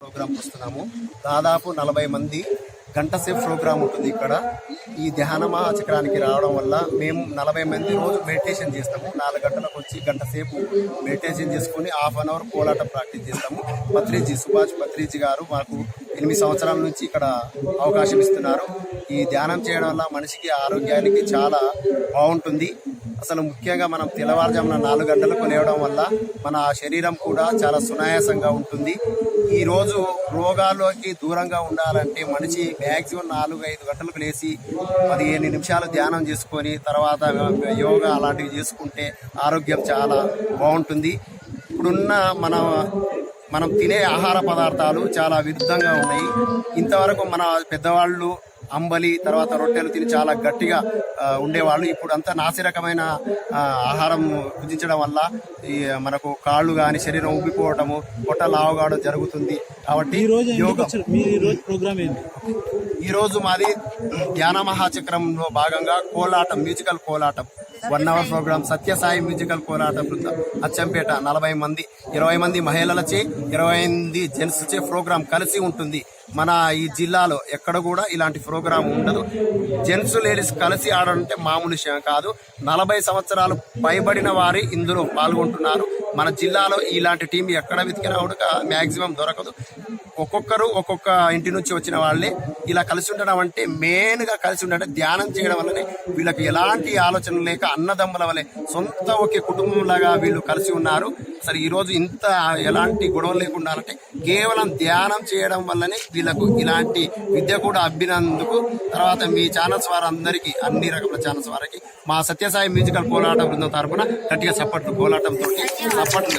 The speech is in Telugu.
ప్రోగ్రామ్ వస్తున్నాము. దాదాపు 40 మంది గంట సేపు ప్రోగ్రామ్ ఉంటుంది ఇక్కడ. ఈ ధ్యాన మహాచక్రానికి రావడం వల్ల మేము 40 మంది రోజు మెడిటేషన్ చేస్తాము. 4 గంటలకు వచ్చి గంట సేపు మెడిటేషన్ చేసుకుని హాఫ్ అన్ అవర్ కోలాటం ప్రాక్టీస్ చేస్తాము. సుభాష్ పత్రిజీ గారు మాకు 8 సంవత్సరాల నుంచి ఇక్కడ అవకాశం ఇస్తున్నారు. ఈ ధ్యానం చేయడం వల్ల మనిషికి ఆరోగ్యానికి చాలా బాగుంటుంది. అసలు ముఖ్యంగా మనం తెల్లవారుజామున 4 గంటలకు లేవడం వల్ల మన శరీరం కూడా చాలా సునాయాసంగా ఉంటుంది. ఈ రోజు రోగాల్లోకి దూరంగా ఉండాలంటే మనిషి మ్యాక్సిమం 4-5 గంటలకు లేచి 15 నిమిషాలు ధ్యానం చేసుకొని తర్వాత యోగా అలాంటివి చేసుకుంటే ఆరోగ్యం చాలా బాగుంటుంది. ఇప్పుడున్న మనం తినే ఆహార పదార్థాలు చాలా విరుద్ధంగా ఉన్నాయి. ఇంతవరకు మన పెద్దవాళ్ళు అంబలి తర్వాత రొట్టెలు తిని చాలా గట్టిగా ఉండేవాళ్ళు. ఇప్పుడు అంతా నాసిరకమైన ఆహారం భుజించడం వల్ల మనకు కాళ్ళు కానీ శరీరం ఉబ్బిపోవటము, పొట్ట లావుగావడం జరుగుతుంది. కాబట్టి ఈ రోజు మాది ధ్యాన మహాచక్రంలో భాగంగా కోలాటం, మ్యూజికల్ కోలాటం 1 అవర్ ప్రోగ్రామ్ సత్యసాయి మ్యూజికల్ కోలాటం బృందం అచ్చంపేట 40 మంది, 20 మంది మహిళలచే 28 జెంట్స్ చే ప్రోగ్రాం కలిసి ఉంటుంది. మన ఈ జిల్లాలో ఎక్కడ కూడా ఇలాంటి ప్రోగ్రాం ఉండదు. జెంట్స్ లేడీస్ కలిసి ఆడాలంటే మామూలు విషయం కాదు. 40 సంవత్సరాలు పైబడిన వారి ఇందులో పాల్గొంటున్నారు. మన జిల్లాలో ఇలాంటి టీం ఎక్కడ వెతికినా కూడా మ్యాక్సిమం దొరకదు. ఒక్కొక్కరు ఒక్కొక్క ఇంటి నుంచి వచ్చిన వాళ్ళే ఇలా కలిసి ఉండడం అంటే మెయిన్ గా కలిసి ఉండడం ధ్యానం చేయడం వల్లనే వీళ్ళకి ఎలాంటి ఆలోచన లేక అన్నదమ్ముల వల్లే సొంత ఒకే కుటుంబంలాగా వీళ్ళు కలిసి ఉన్నారు. అసలు ఈ రోజు ఇంత ఎలాంటి గొడవలు లేకుండా అంటే కేవలం ధ్యానం చేయడం వల్లనే వీళ్ళకు ఇలాంటి విద్య కూడా అబ్బినందుకు. తర్వాత మీ ఛానల్స్ వారందరికీ, అన్ని రకాల ఛానల్స్ వారికి మా సత్యసాయి మ్యూజికల్ కోలాట బృందం తరఫున గట్టిగా సపోర్ట్, కోలాటం తోటి సపోర్ట్.